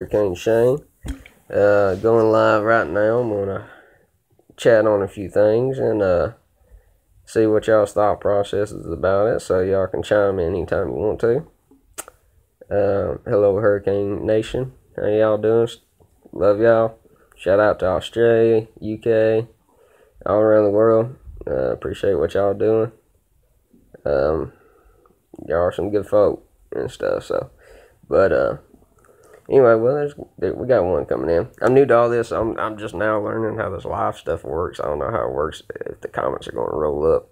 Hurricane Shane. Going live right now. I'm gonna chat on a few things and see what y'all's thought process is about it, so y'all can chime in anytime you want to. Hello Hurricane Nation, how y'all doing? Love y'all. Shout out to Australia, UK, all around the world. Appreciate what y'all doing. Y'all are some good folk and stuff. So, but anyway, well, we got one coming in. I'm new to all this. I'm just now learning how this live stuff works. I don't know how it works. If the comments are going to roll up,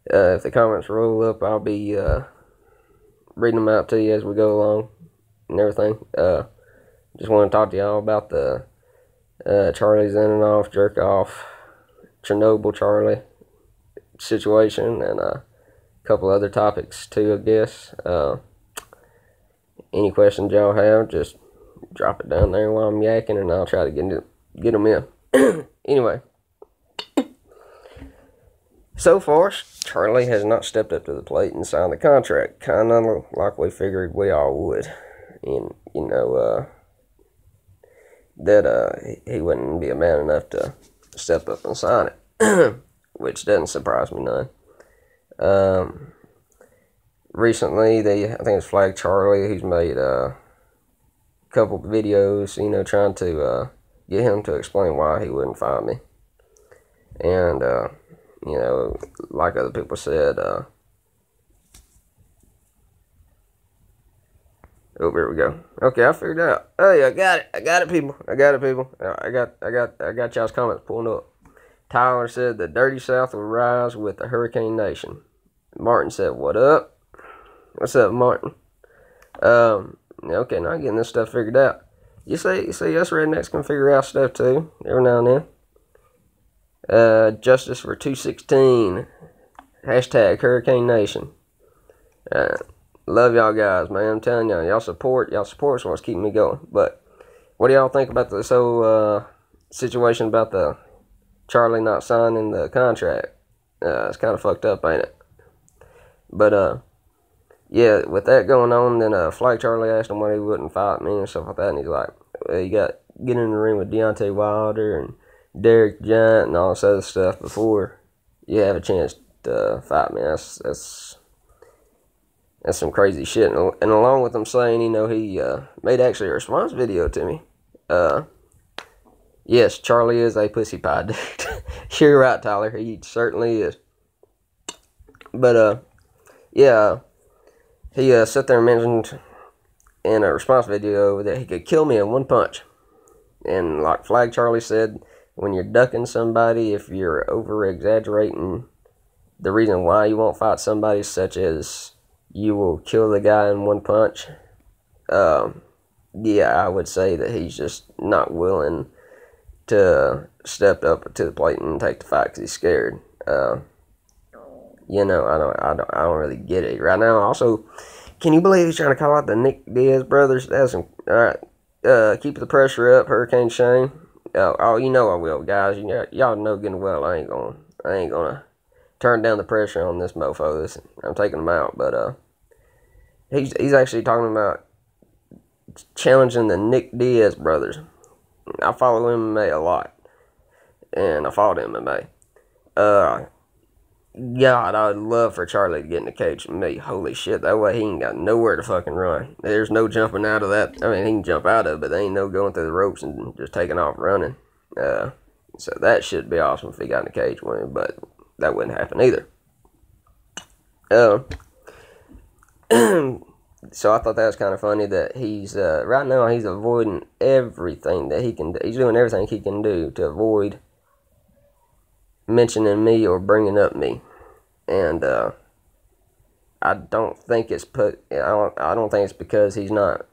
if the comments roll up, I'll be reading them out to you as we go along and everything. Just want to talk to y'all about the Charlie Zelenoff jerk off Chernobyl Charlie situation and a couple other topics too, I guess. Any questions y'all have, just drop it down there while I'm yakking, and I'll try to get them in. Anyway, so far, Charlie has not stepped up to the plate and signed the contract, kind of like we figured we all would. And, you know, that he wouldn't be a man enough to step up and sign it, which doesn't surprise me none. Recently, I think it's Flag Charlie, who's made a couple videos, you know, trying to get him to explain why he wouldn't fight me. And, you know, like other people said, oh, here we go. Okay, I figured it out. Oh yeah, I got it, people. I got y'all's comments pulling up. Tyler said the Dirty South will rise with the Hurricane Nation. Martin said, what up? What's up, Martin? Okay, now I'm getting this stuff figured out. You see, us rednecks can figure out stuff too, every now and then. Justice for 216. Hashtag Hurricane Nation. Love y'all guys, man. I'm telling y'all, y'all support is what's keeping me going. But what do y'all think about this whole situation about the Charlie not signing the contract? It's kind of fucked up, ain't it? But yeah, with that going on, then Flag Charlie asked him why he wouldn't fight me and stuff like that, and he's like, well, you got get in the ring with Deontay Wilder and Derek Giant and all this other stuff before you have a chance to fight me. That's some crazy shit. And along with him saying, you know, he made actually a response video to me. Yes, Charlie is a pussy pie dude. You're right, Tyler. He certainly is. But yeah. He sat there and mentioned in a response video that he could kill me in one punch. And like Flag Charlie said, when you're ducking somebody, if you're over-exaggerating the reason why you won't fight somebody, such as you will kill the guy in one punch, yeah, I would say that he's just not willing to step up to the plate and take the fight because he's scared. You know, I don't really get it right now. Also, can you believe he's trying to call out the Nick Diaz brothers? That's some. All right, keep the pressure up, Hurricane Shane. Oh, you know I will, guys. Y'all know good well I ain't gonna turn down the pressure on this mofo. I'm taking him out, but he's actually talking about challenging the Nick Diaz brothers. I follow MMA a lot, and I followed MMA. God, I would love for Charlie to get in the cage with me. Holy shit, that way he ain't got nowhere to fucking run. There's no jumping out of that. I mean, he can jump out of it, but there ain't no going through the ropes and just taking off running. So that should be awesome if he got in the cage with him, but that wouldn't happen either. So I thought that was kind of funny that he's, right now he's avoiding everything that he can do. He's doing everything he can do to avoid mentioning me or bringing up me. And I don't think it's I don't think it's because he's not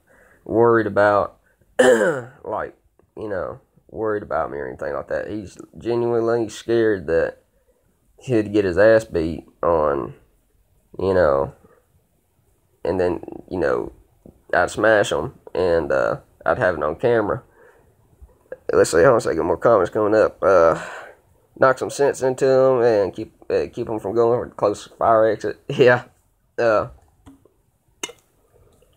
worried about like, you know, worried about me or anything like that. He's genuinely scared that he'd get his ass beat on, you know, and then, you know, I'd smash him and I'd have it on camera. Let's see, hold on a second, more comments coming up. Knock some sense into him and keep him from going for close fire exit. Yeah.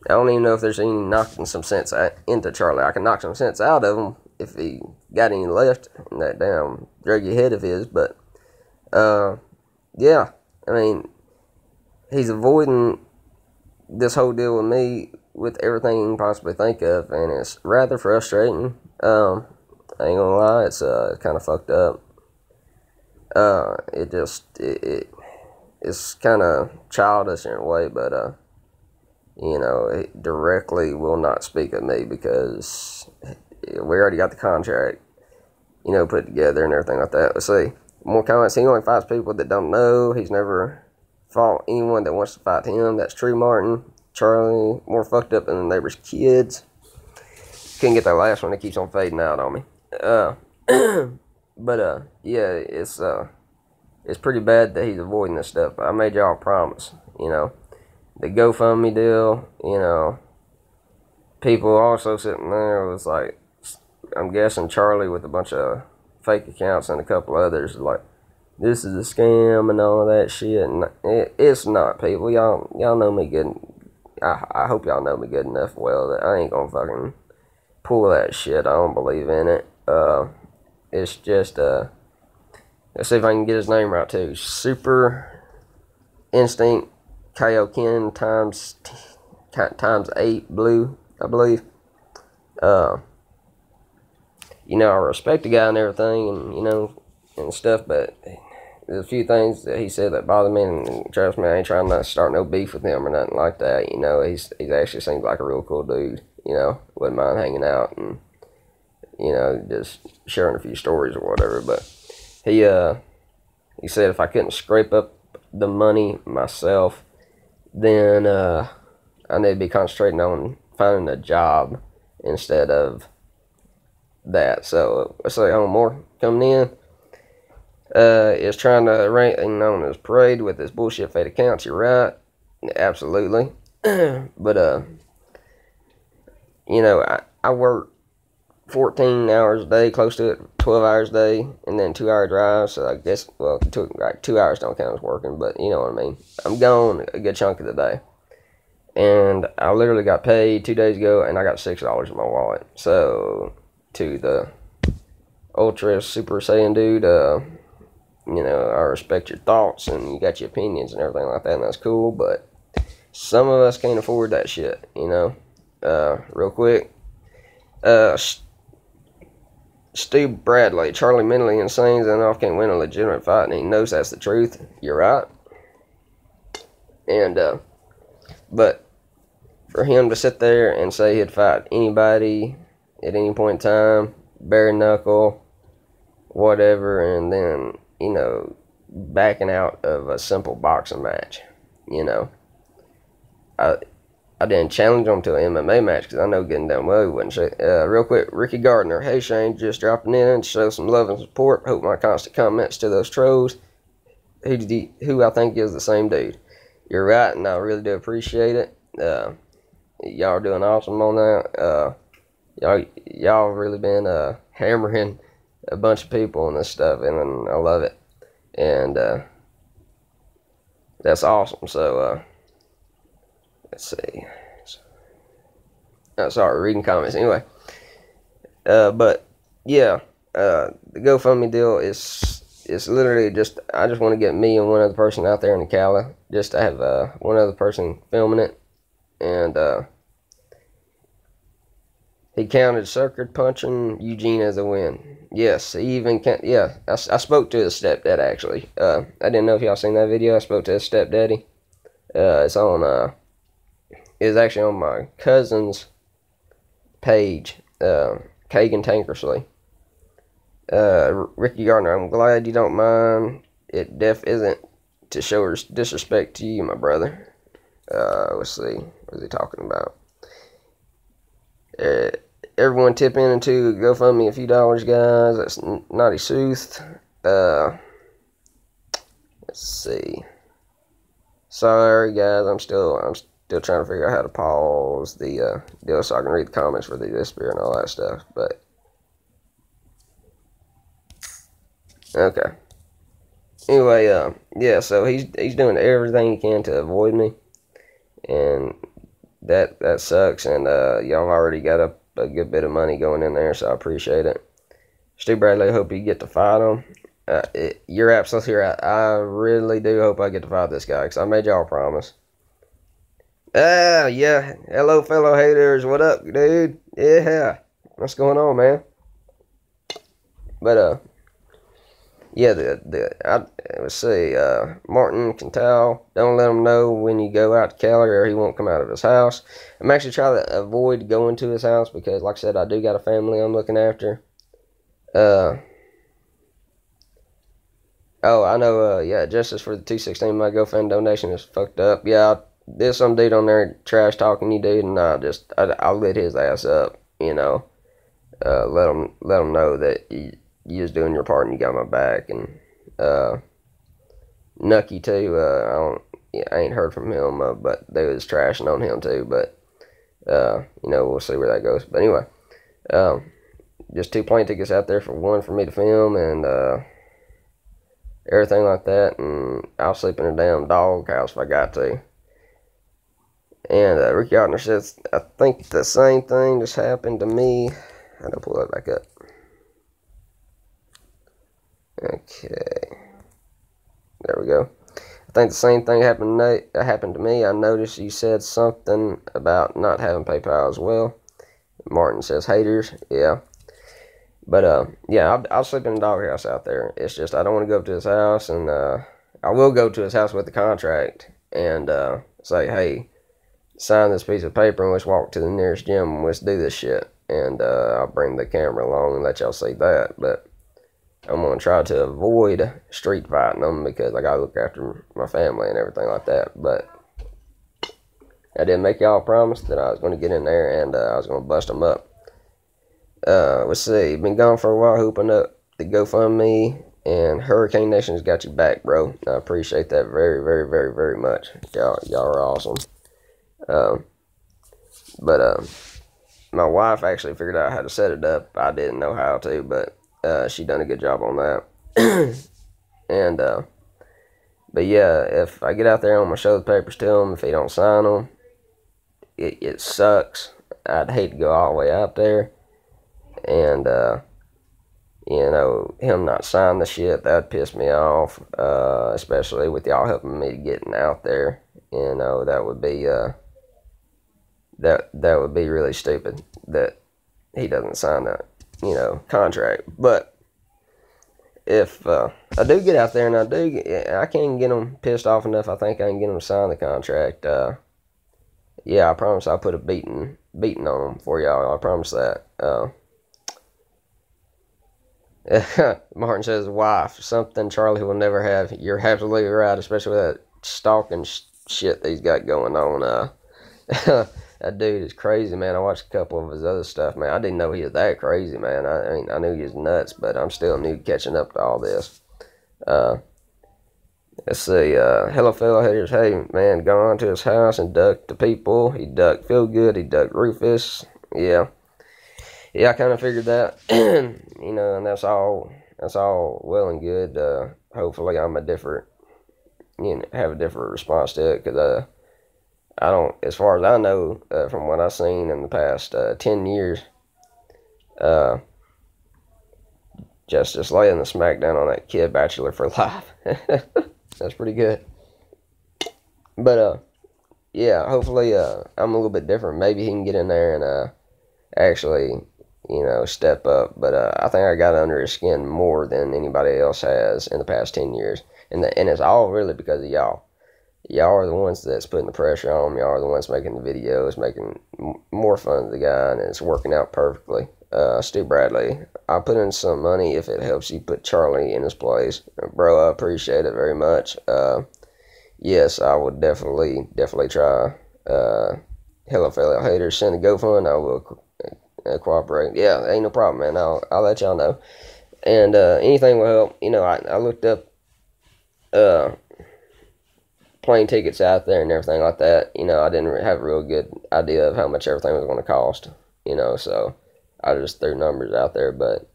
I don't even know if there's any knocking some sense into Charlie. I can knock some sense out of him if he got any left in that damn druggy head of his. But, yeah, I mean, he's avoiding this whole deal with me with everything you can possibly think of, and it's rather frustrating. I ain't gonna lie, it's kind of fucked up. It's kind of childish in a way, but you know, it directly will not speak of me because we already got the contract, you know, put together and everything like that. Let's see. More comments. He only fights people that don't know. He's never fought anyone that wants to fight him. That's true, Martin. Charlie, more fucked up than the neighbor's kids. Couldn't get that last one. It keeps on fading out on me. But yeah, it's pretty bad that he's avoiding this stuff. I made y'all a promise, you know. The GoFundMe deal, you know. People also sitting there was like, I'm guessing Charlie with a bunch of fake accounts and a couple others, like, this is a scam and all of that shit. And it's not, people. Y'all know me good. I hope y'all know me good enough well that I ain't gonna fucking pull that shit. I don't believe in it. It's just, let's see if I can get his name right too. Super Instinct Kaioken times 8 blue, I believe. You know, I respect the guy and everything, and you know, and stuff, but there's a few things that he said that bother me, and trust me, I ain't trying to start no beef with him or nothing like that. You know, he's actually seems like a real cool dude. You know, wouldn't mind hanging out and, you know, just sharing a few stories or whatever. But he said if I couldn't scrape up the money myself, then I need to be concentrating on finding a job instead of that. So let's say Homemore coming in is trying to arrange on his parade with his bullshit fake accounts. You're right, absolutely. But you know, I work 14 hours a day, close to it, 12 hours a day, and then 2 hour drive. So I guess, well, 2 hours don't count as working, but you know what I mean. I'm gone a good chunk of the day. And I literally got paid 2 days ago, and I got $6 in my wallet. So, to the Ultra Super Saiyan dude, you know, I respect your thoughts, and you got your opinions and everything like that, and that's cool, but some of us can't afford that shit, you know. Real quick. Steve Bradley, Charlie mentally insane, Zelenoff can't win a legitimate fight, and he knows that's the truth. You're right. And, but for him to sit there and say he'd fight anybody at any point in time, bare knuckle, whatever, and then, you know, backing out of a simple boxing match, you know. I didn't challenge him to an MMA match because I know getting down well he wouldn't say. Real quick, Ricky Gardner. Hey Shane, just dropping in to show some love and support. Hope my constant comments to those trolls, who I think is the same dude. You're right, and I really do appreciate it. Y'all are doing awesome on that. Y'all really been hammering a bunch of people on this stuff, and I love it. And that's awesome. So let's see. Oh, sorry, reading comments. Anyway, but yeah, the GoFundMe deal is literally just, I just want to get me and one other person out there in the Cali, just to have one other person filming it, and he counted sucker punching Eugene as a win. Yes, he even can't. Yeah, I spoke to his stepdad actually. I didn't know if y'all seen that video. I spoke to his stepdaddy. It's on is actually on my cousin's page, Kagan Tankersley. Ricky Gardner, I'm glad you don't mind. It isn't to show disrespect to you, my brother. Let's see, what is he talking about? Everyone tip in into GoFundMe a few dollars, guys. That's Naughty Sooth. Let's see. Sorry, guys. I'm still trying to figure out how to pause the deal so I can read the comments for the disappear and all that stuff. But okay. Anyway, yeah. So he's doing everything he can to avoid me, and that sucks, and y'all already got a good bit of money going in there, so I appreciate it. Stu Bradley, hope you get to fight him. You're absolutely right. I really do hope I get to fight this guy, because I made y'all a promise. Yeah. Hello, fellow haters. What up, dude? Yeah. What's going on, man? But, yeah, let's see, Martin Cantal, don't let him know when you go out to Cali or he won't come out of his house. I'm actually trying to avoid going to his house because, like I said, I do got a family I'm looking after. Oh, I know, yeah, Justice for the 216, my GoFund donation is fucked up. Yeah, there's some dude on there trash talking you, dude, and I lit his ass up, you know. Let him know that you was doing your part and you got my back. And Nucky too. I ain't heard from him, but they was trashing on him too. But you know, we'll see where that goes. But anyway, just 2 plane tickets out there for one for me to film and everything like that. And I'll sleep in a damn dog house if I got to. And Ricky Ottner says, I think the same thing just happened to me. I gotta pull that back up. Okay. There we go. I think the same thing happened to me. I noticed you said something about not having PayPal as well. Martin says haters. Yeah. But, yeah, I'll sleep in a doghouse out there. It's just I don't want to go up to his house. And I will go to his house with the contract and say, hey, sign this piece of paper and let's walk to the nearest gym and let's do this shit. And I'll bring the camera along and let y'all see that. But I'm going to try to avoid street fighting them because I got to look after my family and everything like that. But I did make y'all a promise that I was going to get in there and I was going to bust them up. Let's see. Been gone for a while, hooping up the GoFundMe. And Hurricane Nation's got you back, bro. I appreciate that very, very, very, very much. Y'all are awesome. But my wife actually figured out how to set it up. I didn't know how to, but she done a good job on that. And but yeah, if I get out there, I'm gonna show the papers to him. If he don't sign them, it sucks. I'd hate to go all the way out there, and you know, him not sign the shit, that'd piss me off. Especially with y'all helping me getting out there. You know, that would be that would be really stupid that he doesn't sign that, you know, contract. But if I do get out there and I can get him pissed off enough, I think I can get him to sign the contract. Yeah, I promise I'll put a beating on him for y'all. I promise that. Martin says, wife, something Charlie will never have. You're absolutely right, especially with that stalking shit that he's got going on. That dude is crazy, man. I watched a couple of his other stuff, man. I didn't know he was that crazy, man. I mean, I knew he was nuts, but I'm still new catching up to all this. Let's see. Hello, fellow haters. Hey, man, gone to his house and ducked the people. He ducked Feelgood. He ducked Rufus. Yeah. Yeah, I kind of figured that. You know, and that's all well and good. Hopefully I'm have a different response to it, because I don't, as far as I know, from what I've seen in the past 10 years, just laying the smackdown on that kid bachelor for life. That's pretty good. But, yeah, hopefully I'm a little bit different. Maybe he can get in there and actually, you know, step up. But I think I got under his skin more than anybody else has in the past 10 years. And it's all really because of y'all. Y'all are the ones that's putting the pressure on him. Y'all are the ones making the videos, making more fun of the guy, and it's working out perfectly. Stu Bradley, I'll put in some money if it helps you put Charlie in his place. Bro, I appreciate it very much. Yes, I would definitely try. Hello, fellow haters, send a GoFund. I will cooperate. Yeah, ain't no problem, man. I'll let y'all know. And anything will help. You know, I looked up plane tickets out there and everything like that. You know, I didn't have a real good idea of how much everything was going to cost. You know, so I just threw numbers out there. But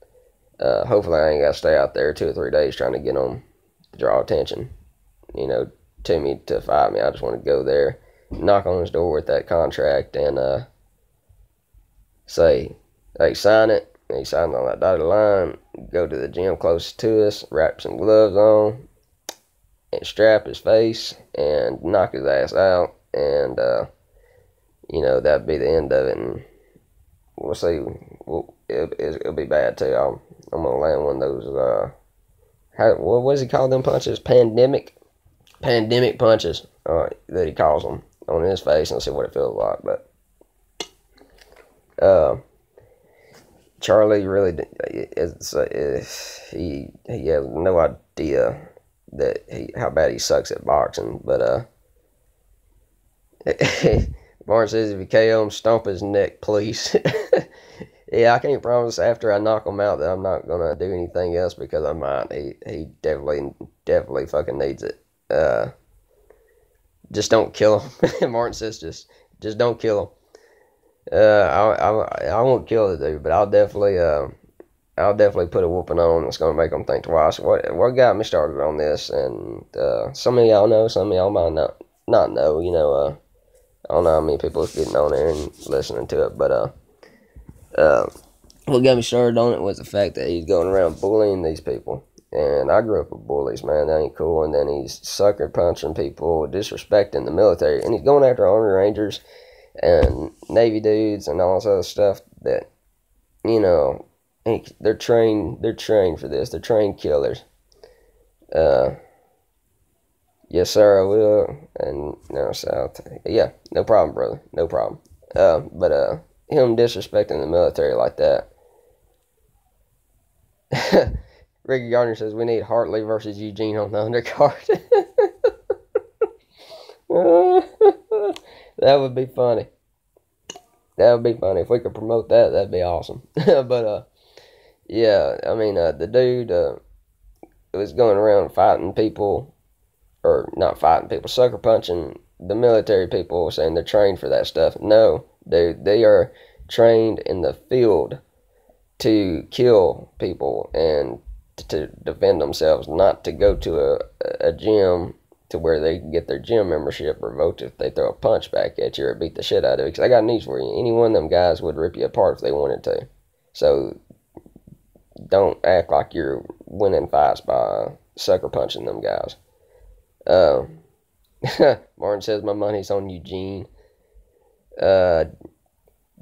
hopefully I ain't got to stay out there 2 or 3 days trying to get them to draw attention, you know, to me, to fight me. I just want to go there knock on his door with that contract and say, hey, sign it. And he signed on that dotted line, go to the gym closest to us, wrap some gloves on, and strap his face, and knock his ass out, and, that'd be the end of it, and we'll see. It'll be bad, too. I'm going to land one of those, what does he call them punches? Pandemic punches, that he calls them on his face, and see what it feels like, but, Charlie really he has no idea how bad he sucks at boxing, but Martin says if you KO him, stomp his neck, please. Yeah, I can't promise after I knock him out that I'm not gonna do anything else, because I might. He definitely fucking needs it. Just don't kill him. Martin says just don't kill him. I won't kill the dude, but I'll definitely put a whooping on that's gonna make them think twice. What got me started on this, and some of y'all know, some of y'all might not know. I don't know how many people is getting on there and listening to it, but what got me started on it was the fact that he's going around bullying these people, and I grew up with bullies, man. That ain't cool. And then he's sucker punching people, disrespecting the military, and he's going after Army Rangers and Navy dudes and all this other stuff that, they're trained for this. They're trained killers. Yes, sir, I will. And no, South. Yeah, no problem, brother. No problem. But him disrespecting the military like that. Ricky Gardner says we need Hartley versus Eugene on the undercard. That would be funny. That would be funny. If we could promote that, that'd be awesome. But, yeah, I mean, the dude was going around fighting people, or not fighting people, sucker punching the military people, saying they're trained for that stuff. No, dude, they are trained in the field to kill people and to defend themselves, not to go to a gym to where they can get their gym membership revoked if they throw a punch back at you or beat the shit out of you. Because I got news for you. Any one of them guys would rip you apart if they wanted to. So don't act like you're winning fights by sucker punching them guys. Martin says my money's on Eugene.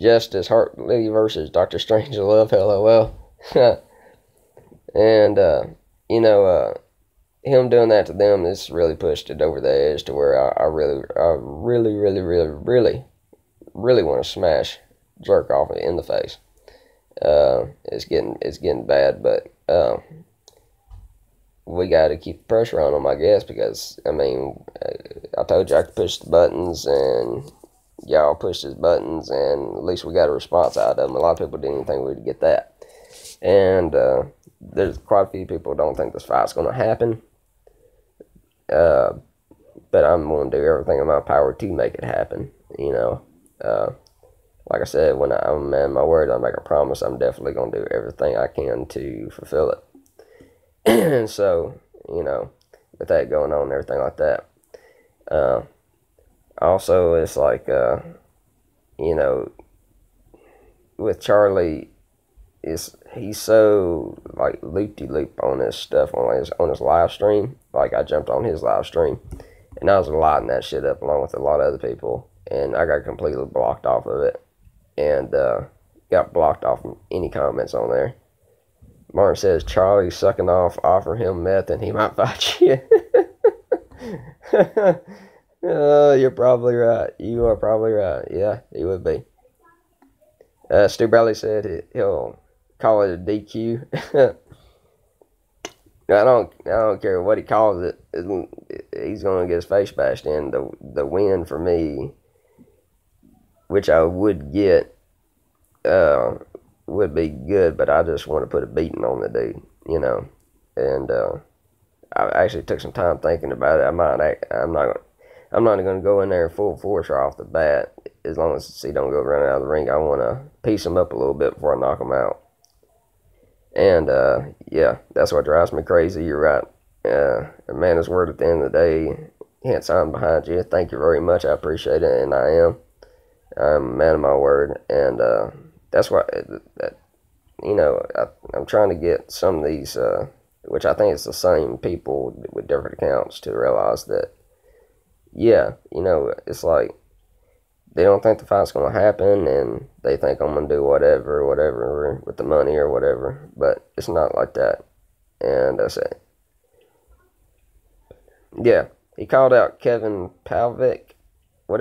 Justice Hartley versus Dr. Strangelove, LOL. And, him doing that to them, this really pushed it over the edge to where I really want to smash Jerk off in the face. It's getting bad, but we got to keep the pressure on them, I guess, because I mean, I told you I could push the buttons, and y'all pushed his buttons, and at least we got a response out of them. A lot of people didn't even think we'd get that, and there's quite a few people who don't think this fight's going to happen. But I'm going to do everything in my power to make it happen, Like I said, when I'm man my word, I make a promise, I'm definitely going to do everything I can to fulfill it. And so, with that going on and everything like that, also, it's like, with Charlie, he's so like loop-de-loop on this stuff on his live stream. Like, I jumped on his live stream, and I was lighting that shit up along with a lot of other people, and I got completely blocked off of it, and got blocked off from any comments on there. Martin says Charlie's sucking off, offer him meth, and he might fight you. You're probably right. You are probably right. Yeah, he would be. Stu Bradley said he'll call it a DQ. I don't care what he calls it. He's gonna get his face bashed in. The win for me, which I would get, would be good, but I just want to put a beating on the dude, And I actually took some time thinking about it. I'm not gonna go in there full force right off the bat. As long as he don't go running out of the ring, I want to piece him up a little bit before I knock him out. And yeah, that's what drives me crazy. You're right. A man is word at the end of the day. hence I'm behind you. Thank you very much. I appreciate it, and I'm a man of my word, and that's why that I'm trying to get some of these, which I think it's the same people with different accounts, to realize that, yeah, it's like they don't think the fight's going to happen, and they think I'm going to do whatever with the money or whatever, but it's not like that, and that's it. Yeah, he called out Kevin Pavlik, but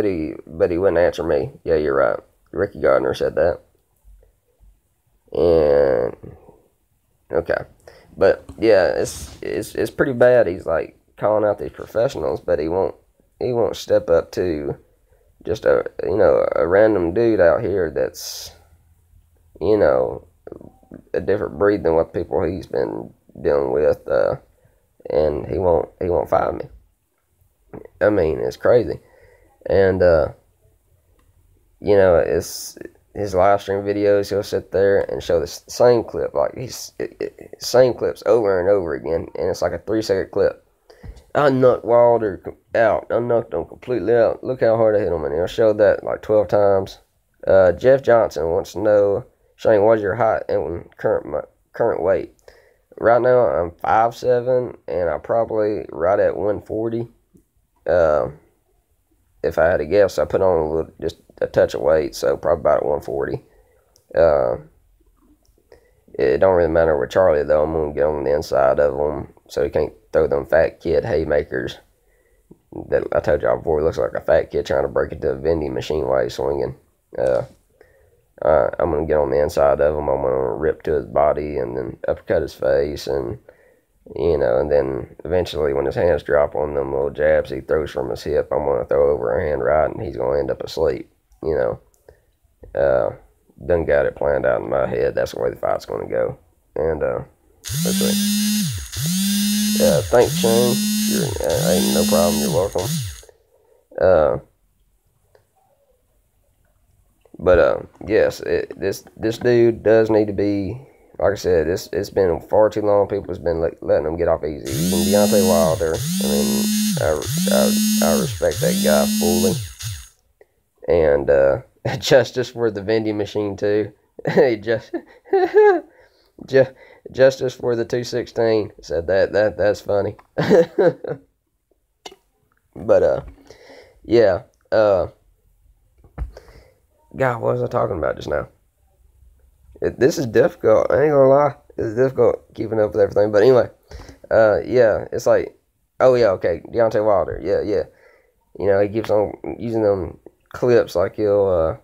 he wouldn't answer me. Yeah, you're right. Ricky Gardner said that. And okay, but yeah, it's pretty bad. He's like calling out these professionals, but he won't step up to just a random dude out here that's a different breed than what people he's been dealing with, and he won't fight me. I mean, it's crazy, and it's his live stream videos. He'll sit there and show the same clip, like same clips over and over again, and it's like a 3-second clip. I knocked Wilder out. I knocked him completely out. Look how hard I hit him, and he'll show that like 12 times. Jeff Johnson wants to know, Shane, what's your height and current weight? Right now, I'm 5'7", and I'm probably right at 140. If I had to guess, I put on just a touch of weight, so probably about 140. It don't really matter with Charlie, though. I'm going to get on the inside of him so he can't throw them fat kid haymakers that I told y'all before. He looks like a fat kid trying to break into a vending machine while he's swinging. I'm going to get on the inside of him. I'm going to rip to his body and then uppercut his face, and and then eventually when his hands drop on them little jabs he throws from his hip, I'm going to throw over a hand right, and he's going to end up asleep. Done got it planned out in my head. That's the way the fight's going to go. And let's see. Thanks, Shane. Ain't no problem. You're welcome. But yes, this dude does need to be, like I said, it's been far too long. People's been letting him get off easy. Even Deontay Wilder. I mean, I respect that guy fully. And justice for the vending machine too. Justice for the 216. Said that's funny. But yeah. God, what was I talking about just now? This is difficult. I ain't gonna lie. It's difficult keeping up with everything. But anyway, yeah, it's like, oh yeah, okay, Deontay Wilder, yeah. He keeps on using them clips, like he'll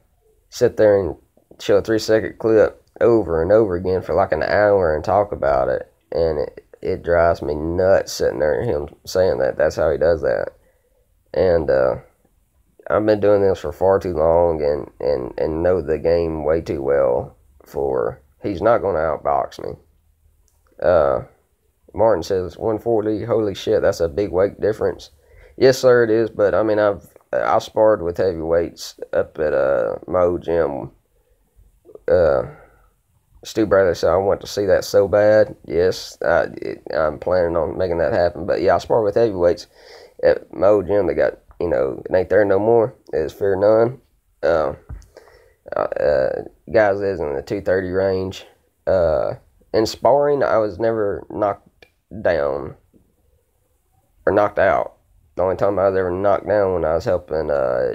sit there and show a 3-second clip over and over again for like an hour and talk about it, and it drives me nuts sitting there and him saying that. That's how he does that. And I've been doing this for far too long and know the game way too well for he's not going to outbox me. Martin says 140. Holy shit, that's a big weight difference. Yes, sir, it is. But I mean, I sparred with heavyweights up at my old gym. Stu Bradley said I want to see that so bad. Yes, I'm planning on making that happen. But yeah, I sparred with heavyweights at my old gym. They got, it ain't there no more. It's fear none. Guys is in the 230 range. In sparring, I was never knocked down or knocked out. The only time I was ever knocked down when I was helping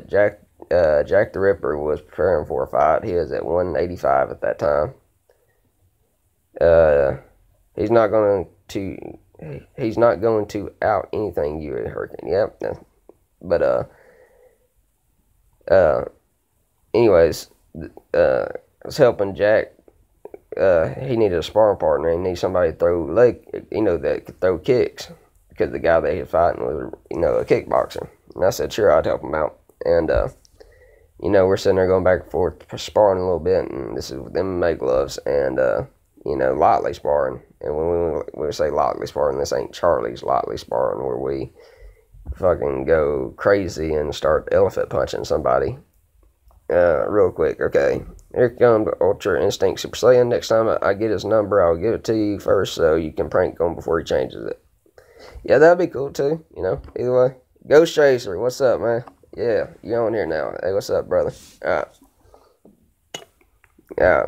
Jack the Ripper was preparing for a fight. He was at 185 at that time. He's not going to out anything you, Hurricane. Yep. But anyways, I was helping Jack. He needed a sparring partner. He needed somebody to throw that could throw kicks, because the guy that he was fighting was, a kickboxer. And I said, sure, I'd help him out. And we're sitting there going back and forth, sparring a little bit, and this is with MMA gloves, and lightly sparring. And when we say lightly sparring, this ain't Charlie's lightly sparring, where we fucking go crazy and start elephant punching somebody. Real quick, okay. Here comes Ultra Instinct Super Saiyan. Next time I get his number, I'll give it to you first so you can prank him before he changes it. Yeah, that'd be cool too. Either way. Ghost Chaser, what's up, man? Yeah, you on here now. Hey, what's up, brother? Yeah,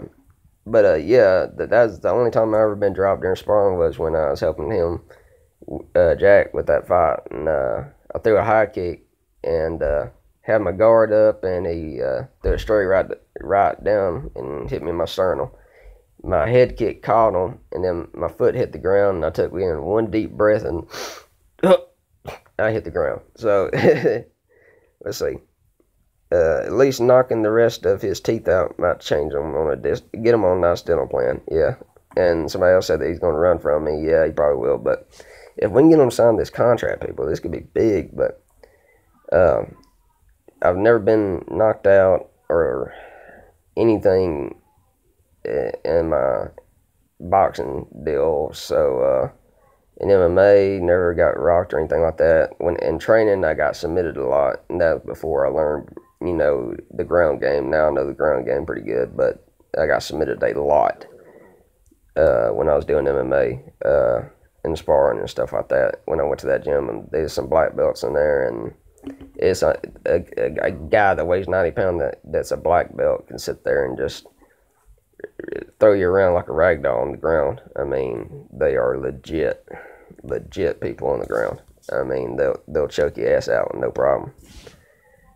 but yeah, that's the only time I ever been dropped during sparring was when I was helping him, Jack, with that fight, and I threw a high kick and had my guard up, and he threw it straight right down and hit me in my sternum. My head kick caught him, and then my foot hit the ground, and I took in one deep breath, and I hit the ground. So let's see. At least knocking the rest of his teeth out might change him on get him on a nice dental plan. Yeah. And somebody else said that he's going to run from me. Yeah, he probably will. But if we can get him to sign this contract, people, this could be big. But I've never been knocked out or anything in my boxing deal. So in MMA, never got rocked or anything like that. When in training, I got submitted a lot, and that was before I learned, the ground game. Now I know the ground game pretty good, but I got submitted a lot when I was doing MMA and sparring and stuff like that. When I went to that gym, and there's some black belts in there, and it's a guy that weighs 90 pounds that's a black belt can sit there and just throw you around like a rag doll on the ground. I mean, they are legit people on the ground. I mean, they'll choke your ass out with no problem.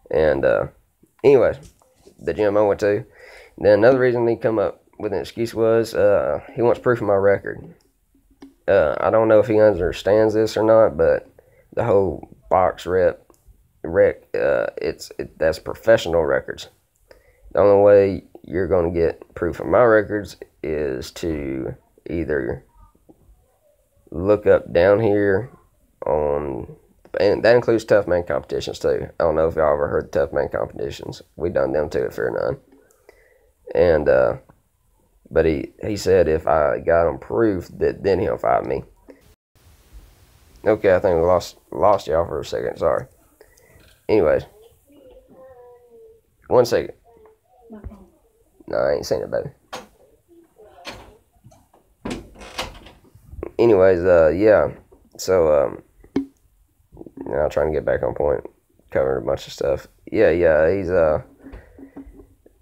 And anyways, the gym I went to. Then another reason he come up with an excuse was he wants proof of my record. I don't know if he understands this or not, but the whole box rec, that's professional records. The only way you're going to get proof of my records is to either look up down here and that includes tough man competitions too. I don't know if y'all ever heard the tough man competitions. We done them too at Fair None. And but he said if I got him proof that then he'll fight me. Okay, I think we lost y'all for a second. Sorry. Anyways, 1 second. No, I ain't seen it, baby. Anyways, yeah. So, now trying to get back on point, covering a bunch of stuff. Yeah, he's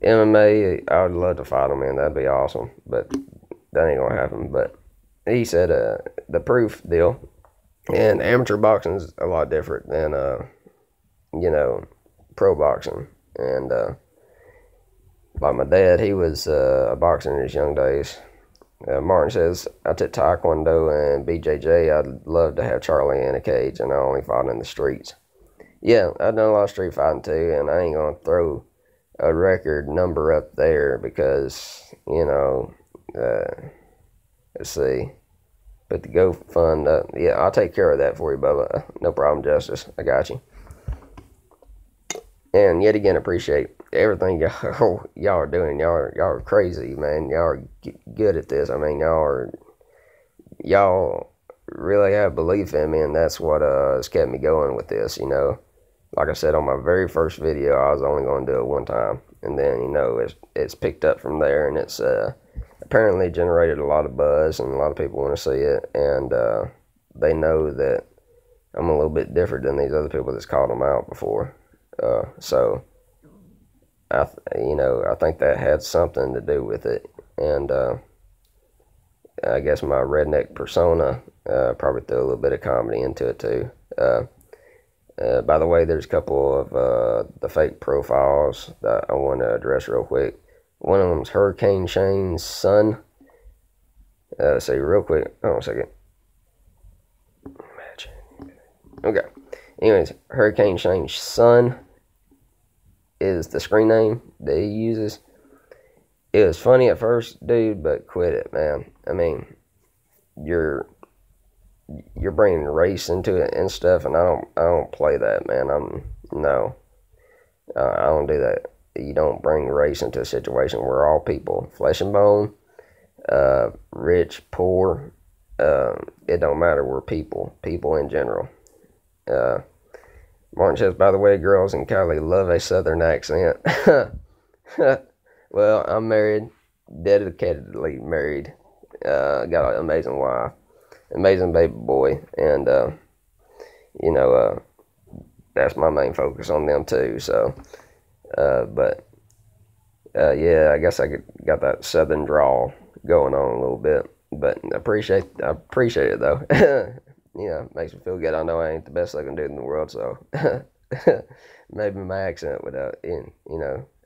MMA. I would love to fight him, man. That'd be awesome, but that ain't gonna happen. But he said the proof deal, and amateur boxing is a lot different than pro boxing. And like my dad, he was a boxer in his young days. Martin says, I took Taekwondo and BJJ. I'd love to have Charlie in a cage, and I only fought in the streets. Yeah, I've done a lot of street fighting too, and I ain't going to throw a record number up there because, let's see. But the GoFund, yeah, I'll take care of that for you, Bubba. No problem, Justice. I got you. And yet again, appreciate everything y'all are doing. Y'all are crazy, man. Y'all are good at this. I mean, y'all really have belief in me, and that's what has kept me going with this. Like I said on my very first video, I was only going to do it one time, and then it's picked up from there, and it's apparently generated a lot of buzz, and a lot of people want to see it, and they know that I'm a little bit different than these other people that's called them out before. So I think that had something to do with it, and I guess my redneck persona probably threw a little bit of comedy into it too. By the way, there's a couple of the fake profiles that I want to address real quick. One of them's Hurricane Shane's son. Say real quick. Hold on a second. Okay. Anyways, Hurricane Shane's son is the screen name that he uses. It was funny at first, dude, but quit it, man. I mean, you're bringing race into it and stuff, and I don't play that, man. I don't do that. You don't bring race into a situation. We're all people, flesh and bone, rich, poor. It don't matter. We're people in general. Martin says, by the way, girls in Cali love a southern accent. Well, I'm married, dedicatedly married. Got an amazing wife. amazing baby boy, and you know, that's my main focus on them too. So, but yeah, I guess got that southern drawl going on a little bit, but I appreciate it though. You know, makes me feel good. I know I ain't the best looking dude in the world, so maybe my accent would,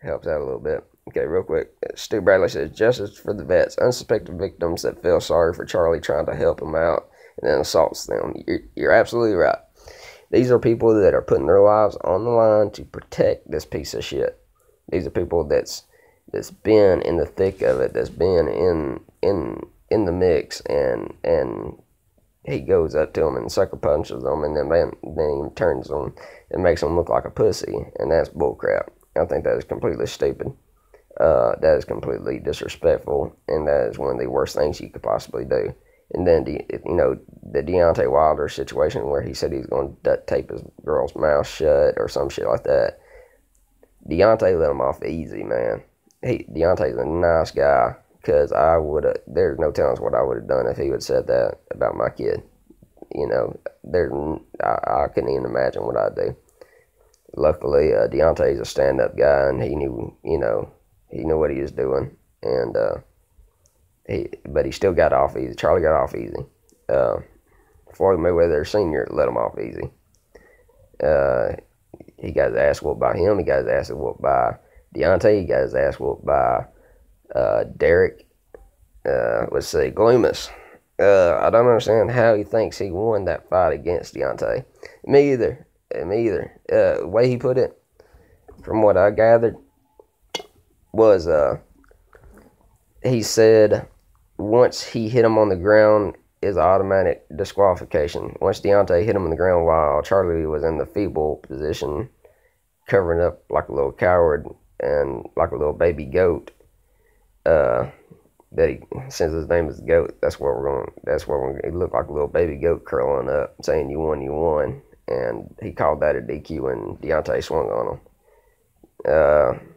helps out a little bit. Okay, real quick. Stu Bradley says, justice for the vets, unsuspecting victims that feel sorry for Charlie trying to help them out and then assaults them. You're absolutely right. These are people that are putting their lives on the line to protect this piece of shit. These are people that's been in the thick of it, that's been in the mix, and he goes up to them and sucker punches them, and then he turns them and makes them look like a pussy, and that's bullcrap. I think that is completely stupid. That is completely disrespectful, and that is one of the worst things you could possibly do. And then, the Deontay Wilder situation where he said he's going to duct tape his girl's mouth shut or some shit like that. Deontay let him off easy, man. Deontay's a nice guy, because there's no telling what I would have done if he would have said that about my kid. I couldn't even imagine what I'd do. Luckily, Deontay's a stand-up guy, and he knew what he was doing, and but he still got off easy. Charlie got off easy. Floyd Mayweather Sr. let him off easy. He got his ass whooped by him. He got his ass whooped by Deontay. He got his ass whooped by Derek. Let's see, Gloomus. I don't understand how he thinks he won that fight against Deontay. Me either. The way he put it, from what I gathered, was he said once he hit him on the ground is automatic disqualification. Once Deontay hit him on the ground while Charlie was in the feeble position, covering up like a little coward and like a little baby goat, since his name is Goat, that's where we're going. He looked like a little baby goat curling up, saying you won. And he called that a DQ, and Deontay swung on him.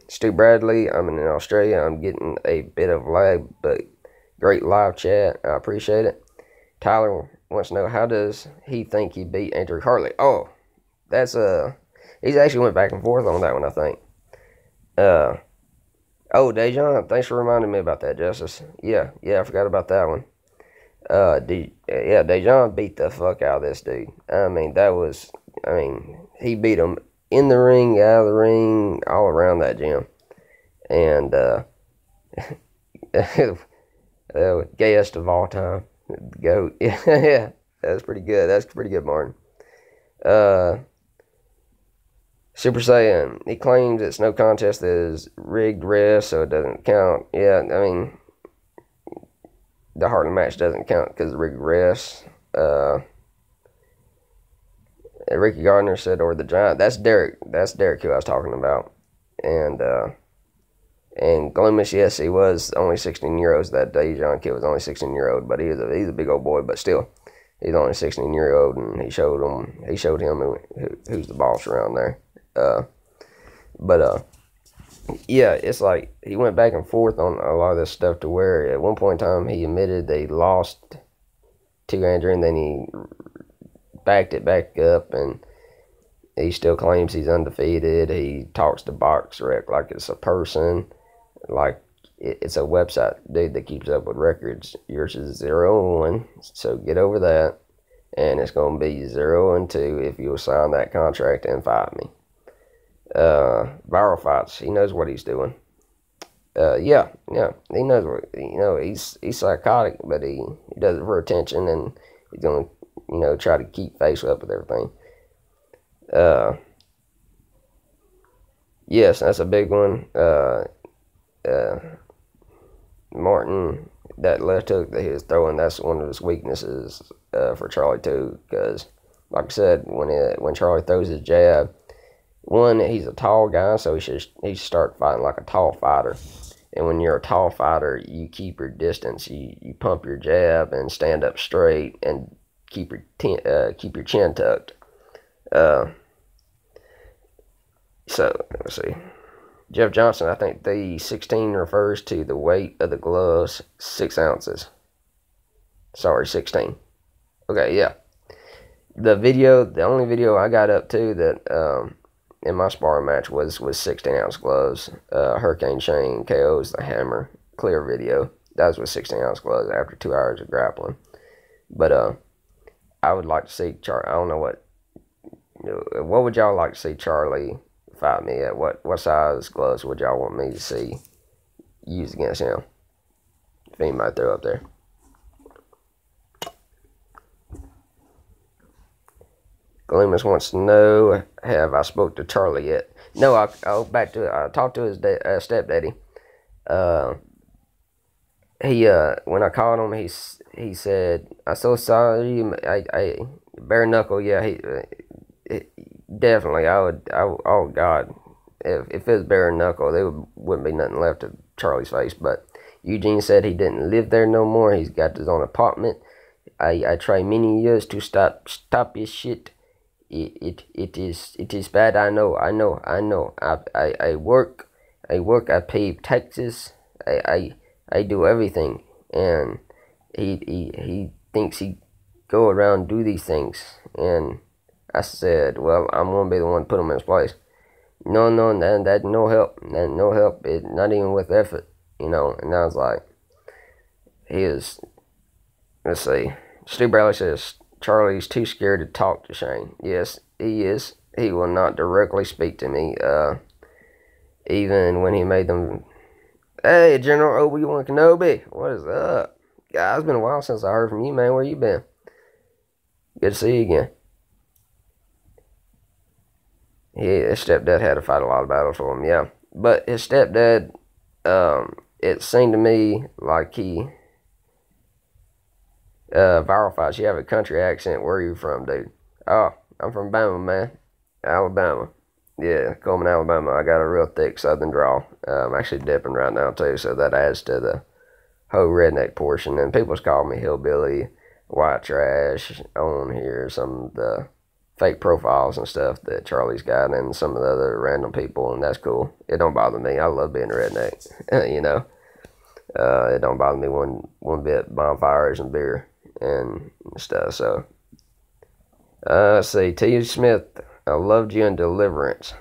Stu Bradley, I'm in Australia. I'm getting a bit of lag, but great live chat. I appreciate it. Tyler wants to know, how does he think he beat Andrew Hartley? Oh, that's he's actually went back and forth on that one, I think. Dejan, thanks for reminding me about that, Justice. Yeah, I forgot about that one. Dejan beat the fuck out of this dude. He beat him in the ring, out of the ring, all around that gym. And, gayest of all time. Goat. Yeah, that's pretty good. That's pretty good, Martin. Super Saiyan, he claims it's no contest is rigged rest, so it doesn't count. Yeah, the Hartley match doesn't count because of rigged rest. Ricky Gardner said, or the Giant. That's Derek who I was talking about. And Gloomus, yes, he was only 16 years old that day. John Kid was only 16-year-old, but he's a big old boy, but still, he's only 16-year-old, and he showed him who's the boss around there. Yeah, it's like he went back and forth on a lot of this stuff to where at one point in time he admitted they lost to Andrew, and then he backed it back up, and he still claims he's undefeated. He talks to BoxRec like it's a person, like it's a website, dude, that keeps up with records. Yours is 0-1, so get over that, and it's going to be 0-2 if you'll sign that contract and fight me. Viral fights, he knows what he's doing. Yeah, he knows what, he's psychotic, but he does it for attention, and he's going to, try to keep face up with everything. Yes, that's a big one. Martin, that left hook that he was throwing, that's one of his weaknesses for Charlie too, because like I said, when Charlie throws his jab, one, he's a tall guy, so he should start fighting like a tall fighter. And when you're a tall fighter, you keep your distance. You pump your jab and stand up straight and keep your chin tucked. So let's see. Jeff Johnson, I think the 16 refers to the weight of the gloves, 6 ounces. Sorry, 16. Okay, yeah. The only video I got up to that in my sparring match was 16-ounce gloves. Hurricane Shane KOs the Hammer clear video. That was with 16-ounce gloves after 2 hours of grappling. But I would like to see Charlie. I don't know what would y'all like to see Charlie fight me at? What size gloves would y'all want me to see used against him? If anybody throw up there. Gleemus wants to know, have I spoke to Charlie yet? No, I'll back to it. I talked to his stepdaddy. When I called him, he said, "I so sorry." I bare knuckle. Yeah, definitely. Oh God, if it was bare knuckle, there wouldn't be nothing left of Charlie's face. But Eugene said he didn't live there no more. He's got his own apartment. I tried many years to stop his shit. It is bad. I know. I work. I pay taxes. I do everything, and he thinks he go around do these things. And I said, well, I'm gonna be the one to put him in his place. No, that no help. No help. It not even with effort, And I was like, let's see. Stu Bradley says Charlie's too scared to talk to Shane. Yes, he is. He will not directly speak to me. Even when he made them. Hey, General Obi-Wan Kenobi, what is up? God, it's been a while since I heard from you, man. Where you been? Good to see you again. His stepdad had to fight a lot of battles for him, yeah. But his stepdad, it seemed to me like he viral fights. You have a country accent. Where are you from, dude? Oh, I'm from Bama, man. Alabama. Yeah, Coleman, Alabama. I got a real thick southern drawl. I'm actually dipping right now, too, so that adds to the whole redneck portion. And people's call me hillbilly, white trash on here, some of the fake profiles and stuff that Charlie's got, and some of the other random people, and that's cool. It don't bother me. I love being a redneck, It don't bother me one bit. Bonfires and beer and stuff, so. Let's see, T. Smith, I loved you in Deliverance.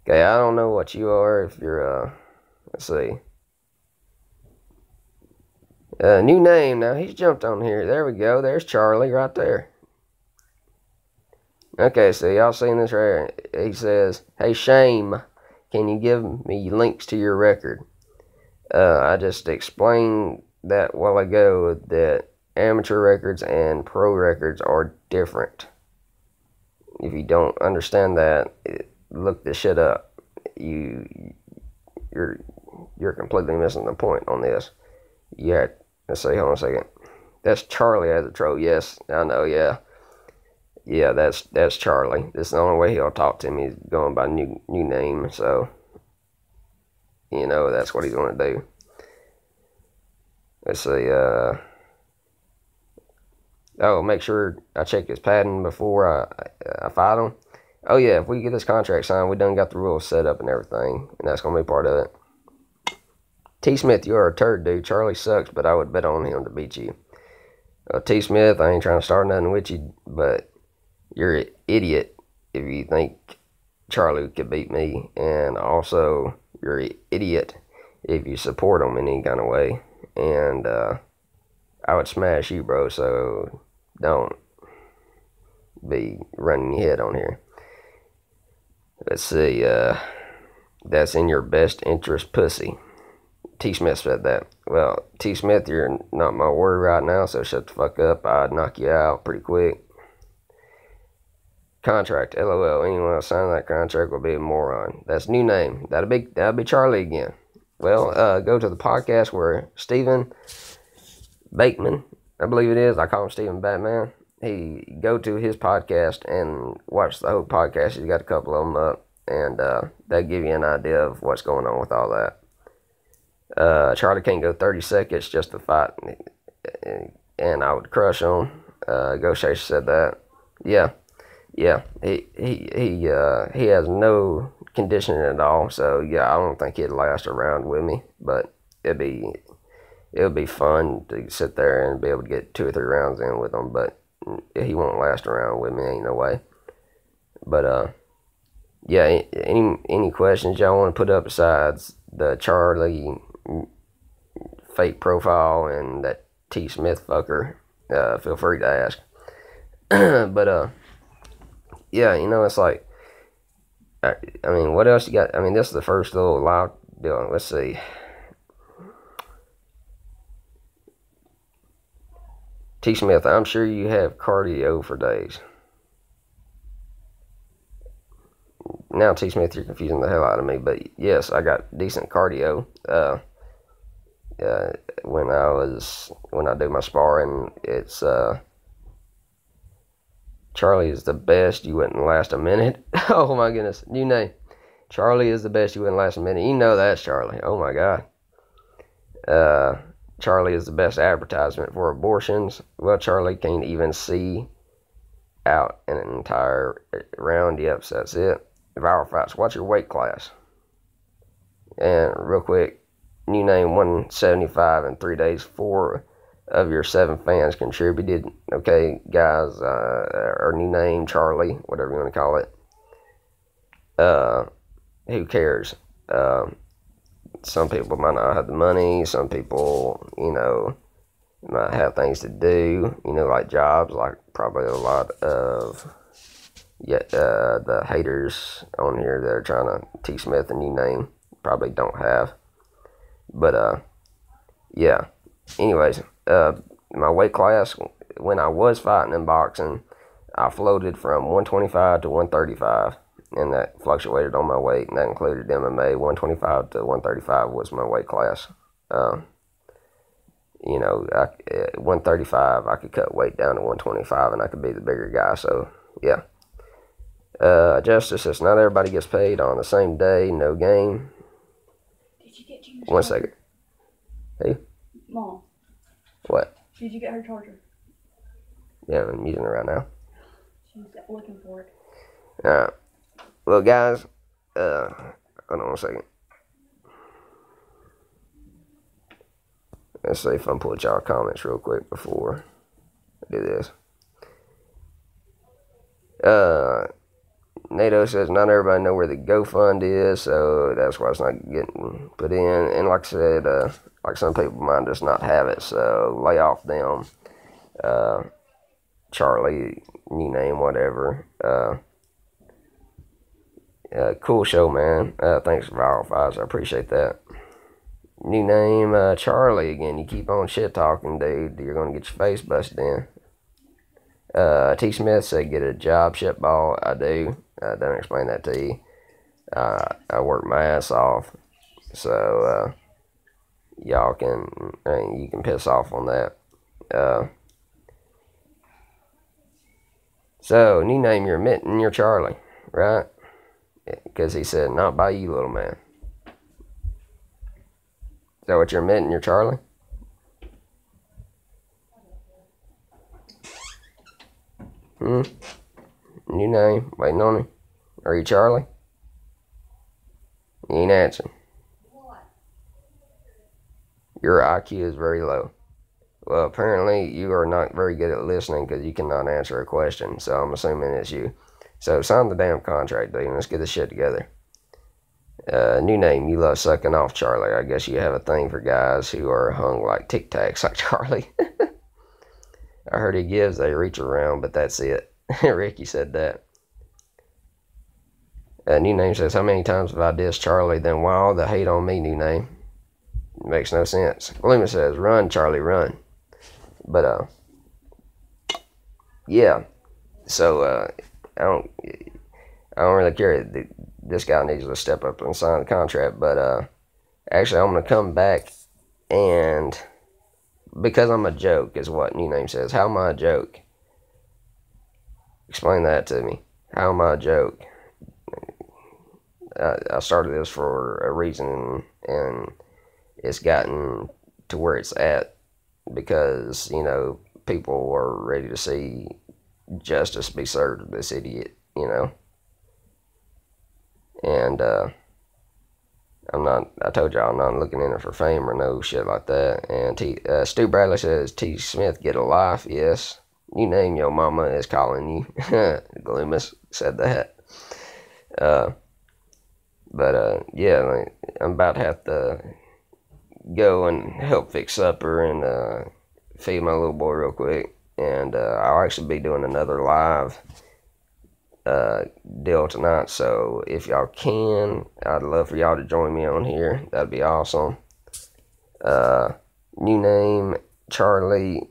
Okay, I don't know what you are, if you're, let's see. New name, now he's jumped on here. There we go, there's Charlie right there. Okay, so y'all seen this right here. He says, hey, Shame, can you give me links to your record? I just explained that a while ago that amateur records and pro records are different. If you don't understand that, look this shit up. You're completely missing the point on this. Yeah, let's see, hold on a second. That's Charlie as a troll. Yes, I know, yeah. Yeah, that's Charlie. This is the only way he'll talk to me is going by new name, so that's what he's gonna do. Let's see, make sure I check his padding before I fight him. Oh yeah, if we get this contract signed, we done got the rules set up and everything, and that's gonna be part of it. T. Smith, you are a turd, dude. Charlie sucks, but I would bet on him to beat you. T. Smith, I ain't trying to start nothing with you, but you're an idiot if you think Charlie could beat me, and also you're an idiot if you support him in any kind of way. And I would smash you, bro, so don't be running your head on here. Let's see, that's in your best interest, pussy. T. Smith said that. Well, T. Smith, you're not my word right now, so shut the fuck up. I'd knock you out pretty quick. Contract, LOL. Anyone else signing that contract will be a moron. That's new name. That'll be Charlie again. Well, go to the podcast where Stephen Bateman, I believe it is. I call him Stephen Batman. Go to his podcast and watch the whole podcast. He's got a couple of them up, and they give you an idea of what's going on with all that. Charlie can't go 30 seconds just to fight, and I would crush him. Ghost Chaser said that. Yeah. He has no conditioning at all, so yeah, I don't think he'd last a round with me, but it would be fun to sit there and be able to get 2 or 3 rounds in with him. But he won't last around with me. Ain't no way. But yeah. Any questions y'all want to put up besides the Charlie fake profile and that T Smith fucker? Feel free to ask. But yeah, it's like, I mean, what else you got? I mean, this is the first little live deal. Let's see. T Smith, I'm sure you have cardio for days. Now, T Smith, you're confusing the hell out of me, but yes, I got decent cardio. When I do my sparring, it's Charlie is the best. You wouldn't last a minute. Oh my goodness, new name. Charlie is the best. You wouldn't last a minute. You know that's Charlie. Oh my God. Charlie is the best advertisement for abortions. Well, Charlie can't even see out an entire round. Yep, so that's it. Viral fights. What's your weight class? And real quick, new name 175 in 3 days. 4 of your 7 fans contributed. Okay, guys, our new name, Charlie, whatever you want to call it. Who cares? Some people might not have the money. Some people, might have things to do, like jobs, like probably a lot of the haters on here that are trying to T Smith a new name probably don't have. But, yeah. Anyways, my weight class, when I was fighting in boxing, I floated from 125 to 135. And that fluctuated on my weight, and that included MMA. 125 to 135 was my weight class. 135, I could cut weight down to 125, and I could be the bigger guy. So, yeah. Justice says, not everybody gets paid on the same day, no game. Did you get Gina's 1 second. Hey? Mom. What? Did you get her charger? Yeah, I'm using it right now. She's looking for it. Alright. Well, guys, hold on 1 second. Let's see if I can pull y'all comments real quick before I do this. NATO says not everybody know where the GoFund is, so that's why it's not getting put in. And like I said, like some people might just not have it, so lay off them. Charlie, new name, whatever. Cool show, man. Thanks for Viral Files. I appreciate that. New name, Charlie again. You keep on shit talking, dude. You're going to get your face busted in. T. Smith said get a job, shitball. I do. Don't explain that to you. I work my ass off. So, y'all you can piss off on that. So, new name, you're admitting you're Charlie, right? Because he said, not by you, little man. Is that what you're admitting? You're Charlie? New name. Waiting on him. Are you Charlie? You ain't answering. Your IQ is very low. Well, apparently you are not very good at listening because you cannot answer a question. So I'm assuming it's you. So sign the damn contract, dude. Let's get this shit together. New name. You love sucking off, Charlie. I guess you have a thing for guys who are hung like Tic Tacs like Charlie. I heard he gives, they reach around, but that's it. Ricky said that. New name says, how many times have I dissed Charlie? Then why all the hate on me, new name? Makes no sense. William says, run, Charlie, run. But, yeah. So, I don't really care. This guy needs to step up and sign the contract. But, actually, I'm going to come back and, because I'm a joke, is what new name says. How am I a joke? Explain that to me. How am I a joke? I started this for a reason, and it's gotten to where it's at because, people are ready to see justice be served to this idiot, And, I told y'all I'm not looking in it for fame or no shit like that. And Stu Bradley says, T. Smith get a life. Yes. New name your mama is calling you. Gloomus said that. Yeah, like, I'm about to have to go and help fix supper and feed my little boy real quick. And I'll actually be doing another live deal tonight. So if y'all can, I'd love for y'all to join me on here. That'd be awesome. New name, Charlie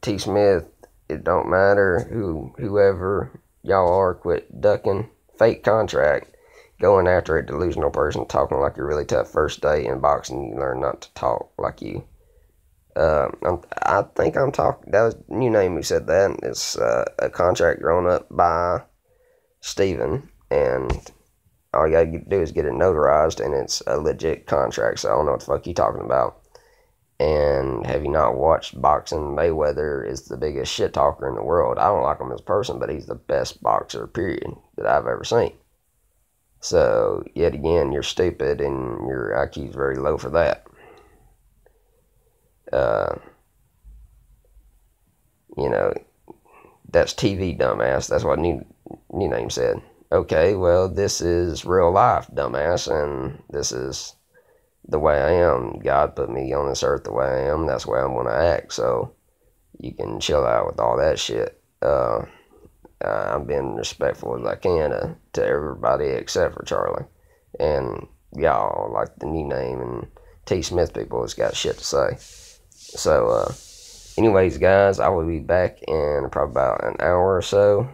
T. Smith. It don't matter whoever y'all are, quit ducking. Fake contract. Going after a delusional person, talking like you're really tough. First day in boxing, you learn not to talk like you. I think I'm talking. That was new name who said that. It's a contract drawn up by Steven, and all you gotta do is get it notarized, and it's a legit contract. So I don't know what the fuck you talking about. And have you not watched boxing? Mayweather is the biggest shit talker in the world. I don't like him as a person, but he's the best boxer, period, that I've ever seen. So, yet again, you're stupid and your IQ is very low for that. You know, that's TV, dumbass. That's what new name said. Okay, well, this is real life, dumbass, and this is the way I am. God put me on this earth the way I am. That's the way I'm going to act. So, you can chill out with all that shit. I'm being respectful as I can to everybody except for Charlie. And y'all, like the new name and T. Smith people, has got shit to say. So, anyways, guys, I will be back in probably about an hour or so.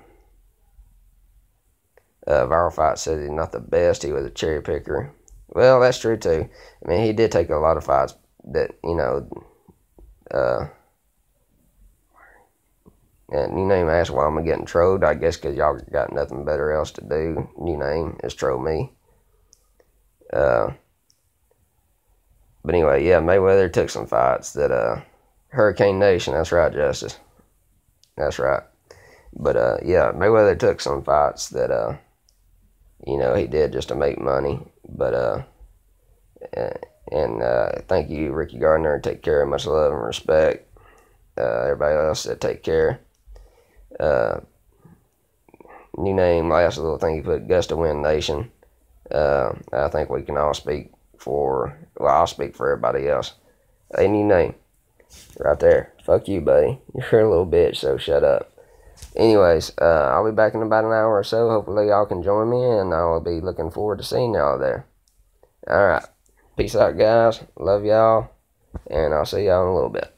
Viral Fight said he's not the best. He was a cherry picker. Well, that's true, too. I mean, he did take a lot of fights that, and new name asked why I'm getting trolled. I guess because y'all got nothing better else to do. New name is troll me. But anyway, yeah, Mayweather took some fights that, Hurricane Nation, that's right, Justice. That's right. But, yeah, Mayweather took some fights that, he did just to make money. But, thank you, Ricky Gardner. Take care. Much love and respect. Everybody else said take care. New name, last little thing you put, Gusta Win Nation. I think we can all speak for, I'll speak for everybody else. Hey, new name, right there. Fuck you, buddy. You're a little bitch, so shut up. Anyways, I'll be back in about an hour or so. Hopefully y'all can join me, and I'll be looking forward to seeing y'all there. Alright, peace out, guys. Love y'all, and I'll see y'all in a little bit.